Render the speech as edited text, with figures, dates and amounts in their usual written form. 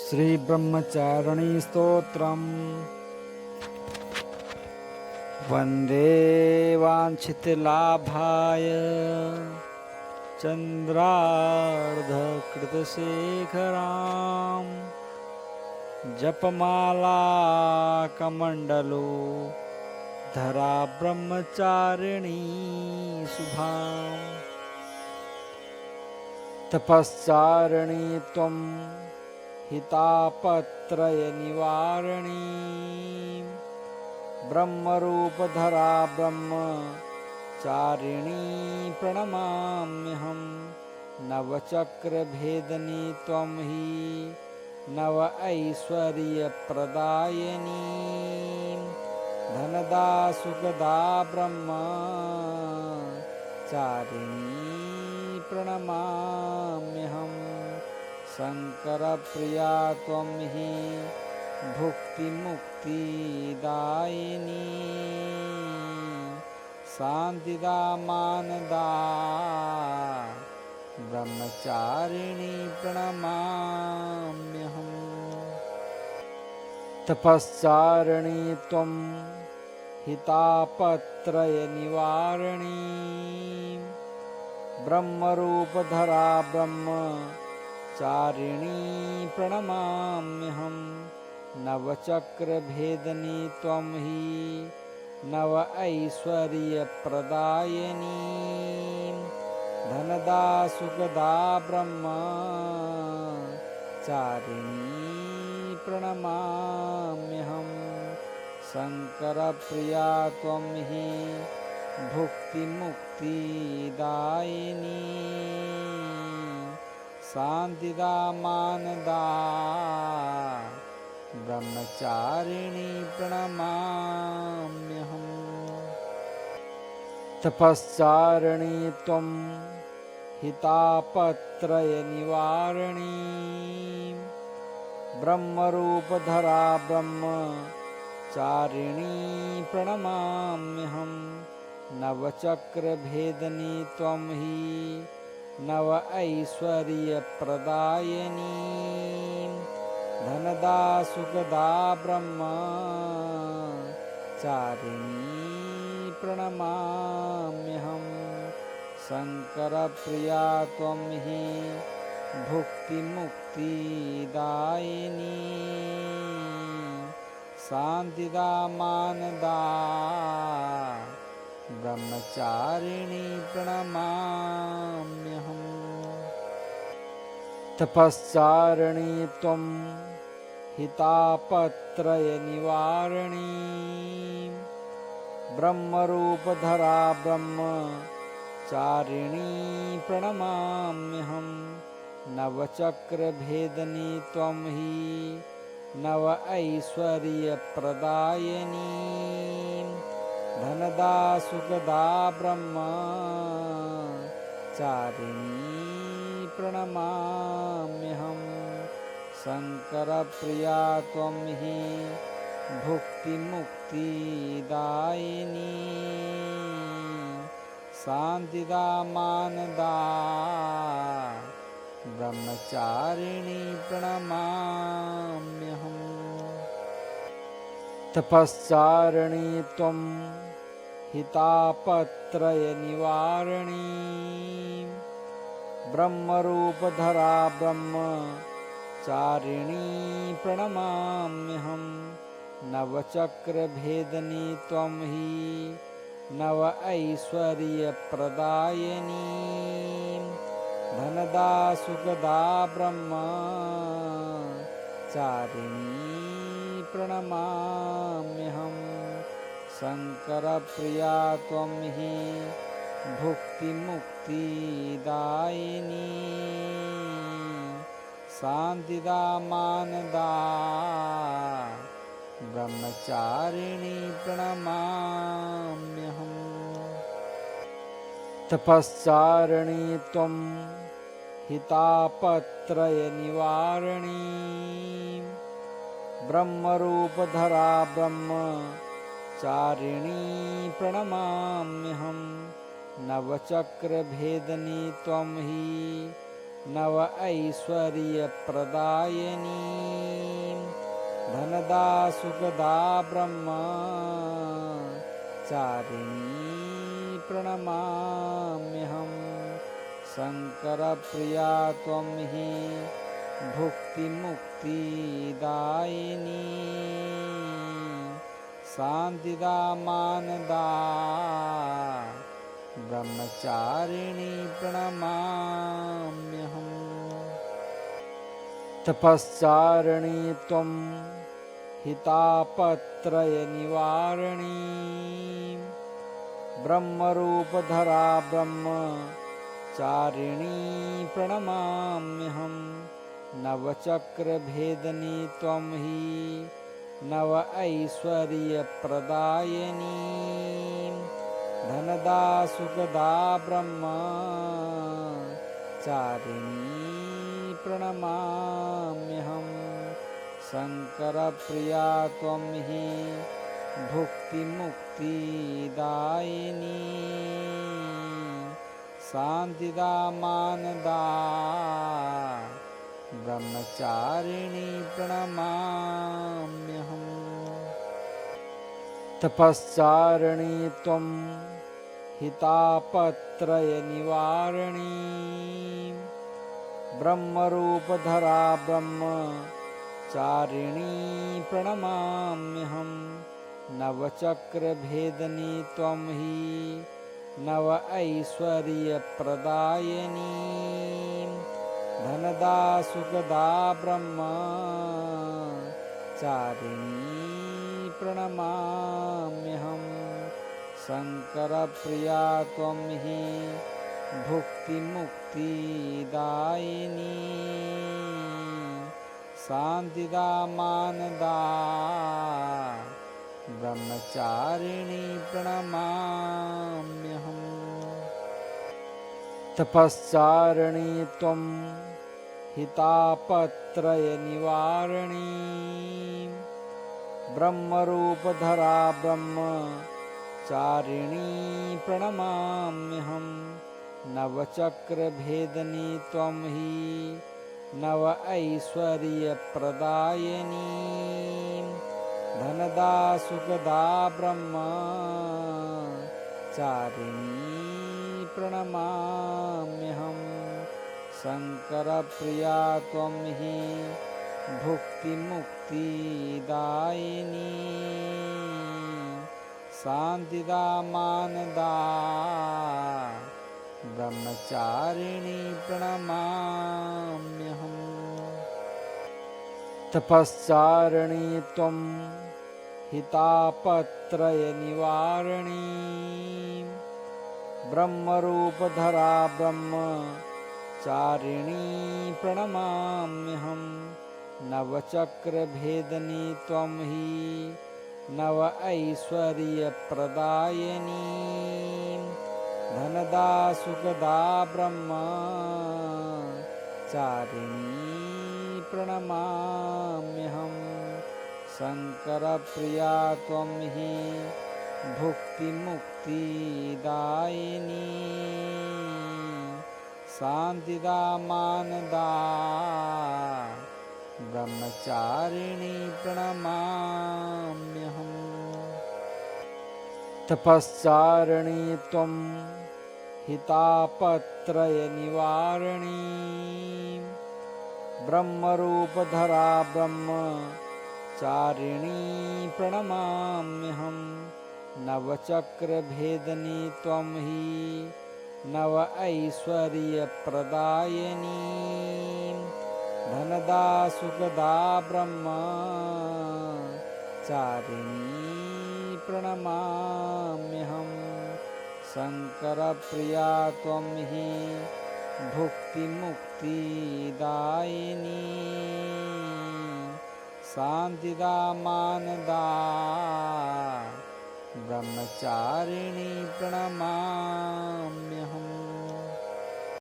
श्री ब्रह्मचारिणी स्तोत्रम् वन्दे वाञ्छितलाभाय चन्द्रार्धकृतशेखराम् जपमाला कमण्डलो धरा ब्रह्मचारिणी शुभाम् तपश्चारिणी त्वम् हितापत्रय निवारिणी ब्रह्मरूपधरा ब्रह्मचारिणी प्रणमाम्यहम् नवचक्रभेदनी त्वं हि नव ऐश्वर्यप्रदायिनी धनदा सुखदा ब्रह्मचारिणी प्रणमाम्यहम् शङ्करप्रिया त्वं हि भुक्तिमुक्तिदायिनी शान्तिदा मानदा ब्रह्मचारिणी प्रणमाम्यहम् तपश्चारिणी त्वं हितापत्रय निवारिणी ब्रह्मरूपधरा ब्रह्मचारिणी प्रणमाम्यहम् नवचक्रभेदनी त्वं हि नव ऐश्वर्यप्रदायिनी धनदा सुखदा ब्रह्मचारिणी प्रणमाम्यहम् शङ्करप्रिया त्वं हि भुक्तिमुक्तिदायिनी शान्तिदा मानदा ब्रह्मचारिणी प्रणमाम्यहम् तपश्चारिणी त्वं हितापत्रय निवारिणी ब्रह्मरूपधरा ब्रह्मचारिणी प्रणमाम्यहम् नवचक्रभेदनी त्वं हि नव ऐश्वर्यप्रदायिनी धनदा सुखदा ब्रह्मचारिणी प्रणमाम्यहम् शङ्करप्रिया त्वं हि भुक्तिमुक्तिदायिनी शान्तिदा मानदा ब्रह्मचारिणी प्रणमाम्यहम् तपश्चारिणी त्वं हितापत्रय निवारिणी ब्रह्मरूपधरा ब्रह्मचारिणी प्रणमाम्यहम् नवचक्रभेदनी त्वं हि नव ऐश्वर्यप्रदायिनी धनदा सुखदा ब्रह्मचारिणी प्रणमाम्यहम् शङ्करप्रिया त्वं हि भुक्तिमुक्तिदायिनी शान्तिदा मानदा ब्रह्मचारिणी प्रणमाम्यहम् तपश्चारिणी त्वं हितापत्रय निवारिणी ब्रह्मरूपधरा ब्रह्मचारिणी प्रणमाम्यहम् नवचक्रभेदनी त्वं हि नव ऐश्वर्यप्रदायिनी धनदा सुखदा ब्रह्मचारिणी प्रणमाम्यहम् शङ्करप्रिया त्वं हि भुक्तिमुक्तिदायिनी शान्तिदा मानदा ब्रह्मचारिणी प्रणमाम्यहम् तपश्चारिणी त्वं हितापत्रय निवारिणी ब्रह्मरूपधरा ब्रह्मचारिणी प्रणमाम्यहम् नवचक्रभेदनी त्वं हि नव ऐश्वर्यप्रदायिनी धनदा सुखदा ब्रह्मचारिणी प्रणमाम्यहम्। शङ्करप्रिया त्वं हि भुक्तिमुक्तिदायिनी शान्तिदा मानदा ब्रह्मचारिणी प्रणमाम्यहम्। तपश्चारिणी त्वं हितापत्रयनिवारिणी ब्रह्मरूपधरा ब्रह्मचारिणी प्रणमाम्यहम्। नवचक्रभेदिनी त्वं हि नव ऐश्वर्यप्रदायिनी धनदा सुखदा ब्रह्मचारिणी प्रणमाम्यहम्। शङ्करप्रिया त्वं हि भुक्तिमुक्तिदायिनी शान्तिदा मानदा ब्रह्मचारिणी प्रणमाम्यहम्। तपश्चारिणी त्वं हितापत्रयनिवारिणी ब्रह्मरूपधरा ब्रह्मचारिणी प्रणमाम्यहम्। नवचक्रभेदिनी त्वं हि नव ऐश्वर्यप्रदायिनी धनदा सुखदा ब्रह्मचारिणी प्रणमाम्यहम्। शङ्करप्रिया त्वं हि भुक्तिमुक्तिदायिनी शान्तिदा मानदा ब्रह्मचारिणी प्रणमाम्यहम्। तपश्चारिणी त्वं हितापत्रयनिवारिणी ब्रह्मरूपधरा ब्रह्मचारिणी प्रणमाम्यहम्। नवचक्रभेदिनी त्वं हि नव ऐश्वर्यप्रदायिनी धनदा सुखदा ब्रह्मचारिणी प्रणमाम्यहम्। शङ्करप्रिया त्वं हि भुक्तिमुक्तिदायिनी शान्तिदा मानदा ब्रह्मचारिणी प्रणमाम्यहम्। तपश्चारिणी त्वं हितापत्रयनिवारिणी ब्रह्मरूपधरा ब्रह्मचारिणी प्रणमाम्यहम्। नवचक्रभेदिनी त्वं हि नव ऐश्वर्यप्रदायिनी धनदा सुखदा ब्रह्मचारिणी प्रणमाम्यहम्। शङ्करप्रिया त्वं हि भुक्तिमुक्तिदायिनी शान्तिदा मानदा ब्रह्मचारिणी प्रणमाम्यहम्। तपश्चारिणी त्वं हितापत्रयनिवारिणी ब्रह्मरूपधरा ब्रह्मचारिणी प्रणमाम्यहम्। नवचक्रभेदिनी त्वं हि नव ऐश्वर्यप्रदायिनी धनदा सुखदा ब्रह्मचारिणी प्रणमाम्यहम्। शङ्करप्रिया त्वं हि भुक्तिमुक्तिदायिनी शान्तिदा मानदा ब्रह्मचारिणी प्रणमाम्यहम्।